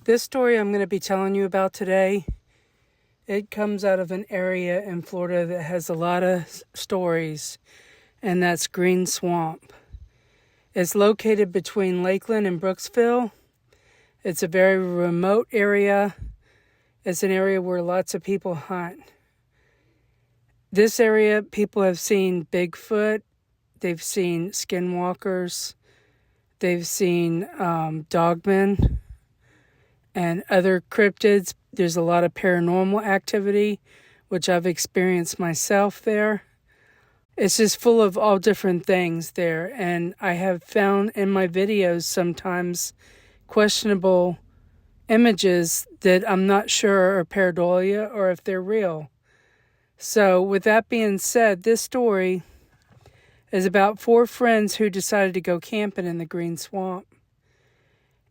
This story I'm going to be telling you about today, it comes out of an area in Florida that has a lot of stories, and that's Green Swamp. It's located between Lakeland and Brooksville. It's a very remote area. It's an area where lots of people hunt. This area, people have seen Bigfoot, they've seen skinwalkers, they've seen Dogman, and other cryptids. There's a lot of paranormal activity, which I've experienced myself there. It's just full of all different things there. And I have found in my videos sometimes questionable images that I'm not sure are pareidolia or if they're real. So with that being said, this story is about 4 friends who decided to go camping in the Green Swamp.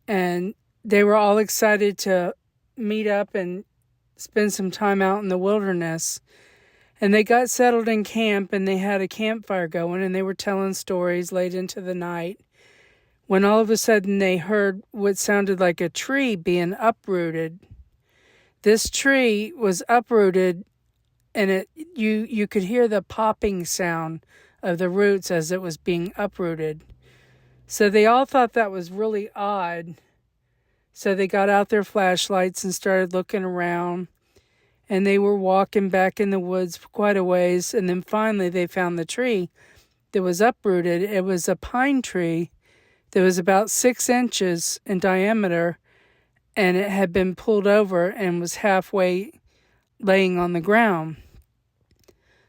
And they were all excited to meet up and spend some time out in the wilderness. And they got settled in camp and they had a campfire going and they were telling stories late into the night when all of a sudden they heard what sounded like a tree being uprooted. This tree was uprooted and you could hear the popping sound of the roots as it was being uprooted. So they all thought that was really odd. So they got out their flashlights and started looking around. And they were walking back in the woods for quite a ways. And then finally they found the tree that was uprooted. It was a pine tree that was about 6 inches in diameter. And it had been pulled over and was halfway laying on the ground.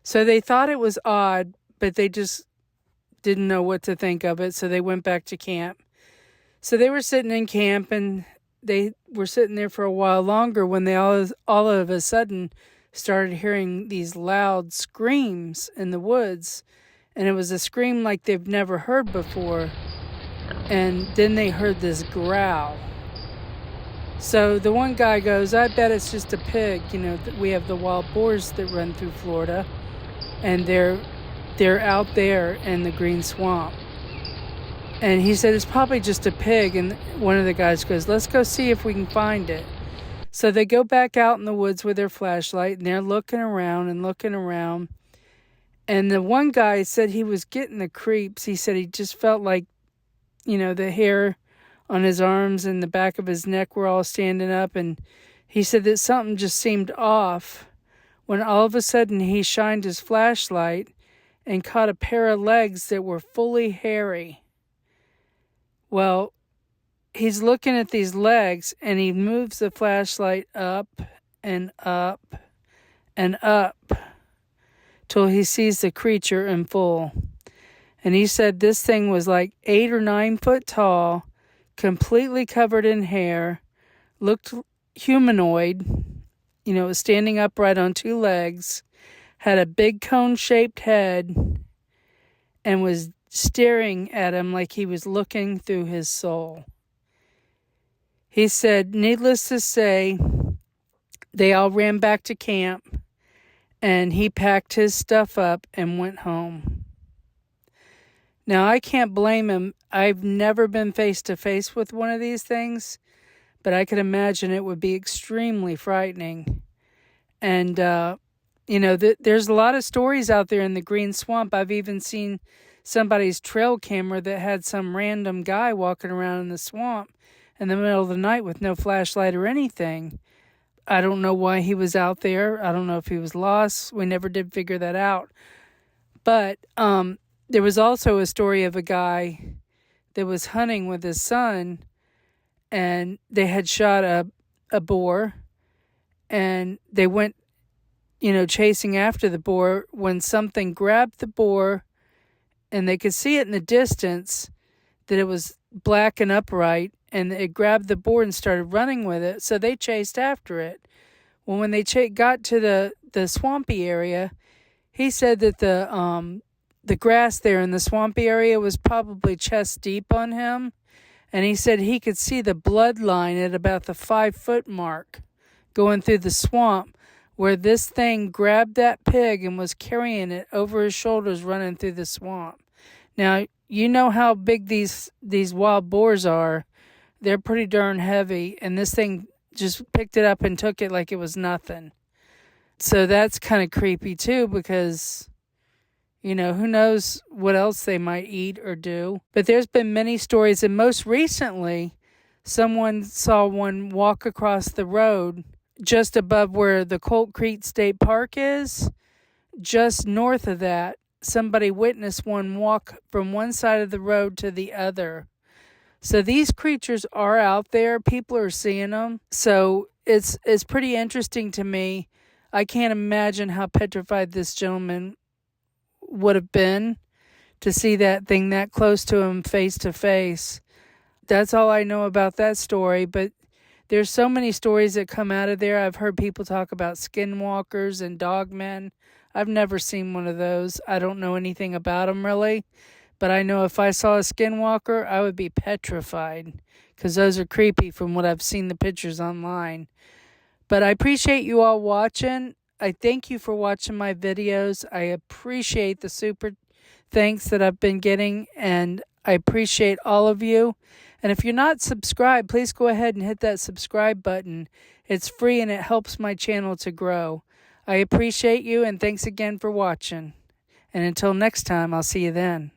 So they thought it was odd, but they just didn't know what to think of it. So they went back to camp. So they were sitting in camp and they were sitting there for a while longer when they all of a sudden started hearing these loud screams in the woods. And it was a scream like they've never heard before. And then they heard this growl. So the one guy goes, I bet it's just a pig. You know, we have the wild boars that run through Florida. And they're out there in the Green Swamp. And he said, it's probably just a pig. And one of the guys goes, let's go see if we can find it. So they go back out in the woods with their flashlight, and they're looking around and looking around. And the one guy said he was getting the creeps. He said he just felt like, you know, the hair on his arms and the back of his neck were all standing up. And he said that something just seemed off when all of a sudden he shined his flashlight and caught a pair of legs that were fully hairy. Well, he's looking at these legs and he moves the flashlight up and up and up till he sees the creature in full. And he said this thing was like 8 or 9 foot tall, completely covered in hair, looked humanoid, you know, was standing upright on 2 legs, had a big cone-shaped head, and was staring at him like he was looking through his soul. He said, needless to say, they all ran back to camp, and he packed his stuff up and went home. Now, I can't blame him. I've never been face-to-face with one of these things, but I could imagine it would be extremely frightening. And, you know, there's a lot of stories out there in the Green Swamp. I've even seen somebody's trail camera that had some random guy walking around in the swamp in the middle of the night with no flashlight or anything. I don't know why he was out there. I don't know if he was lost. We never did figure that out. But there was also a story of a guy that was hunting with his son, and they had shot a boar, and they went, you know, chasing after the boar when something grabbed the boar, and they could see it in the distance that it was black and upright, and it grabbed the boar and started running with it. So they chased after it. Well, when they got to the swampy area, he said that the grass there in the swampy area was probably chest deep on him. And he said he could see the bloodline at about the 5-foot mark going through the swamp where this thing grabbed that pig and was carrying it over his shoulders running through the swamp. Now, you know how big these wild boars are. they're pretty darn heavy, and this thing just picked it up and took it like it was nothing. So that's kind of creepy too, because, you know, who knows what else they might eat or do. But there's been many stories, and most recently, someone saw one walk across the road just above where the Colt Creek State Park is. Just north of that, somebody witnessed one walk from one side of the road to the other. So these creatures are out there. People are seeing them. So it's pretty interesting to me. I can't imagine how petrified this gentleman would have been to see that thing that close to him face to face. That's all I know about that story, but there's so many stories that come out of there. I've heard people talk about skinwalkers and dogmen. I've never seen one of those. I don't know anything about them really, but I know if I saw a skinwalker, I would be petrified, because those are creepy from what I've seen the pictures online. But I appreciate you all watching. I thank you for watching my videos. I appreciate the super thanks that I've been getting, and I appreciate all of you. And if you're not subscribed, please go ahead and hit that subscribe button. It's free and it helps my channel to grow. I appreciate you, and thanks again for watching. And until next time, I'll see you then.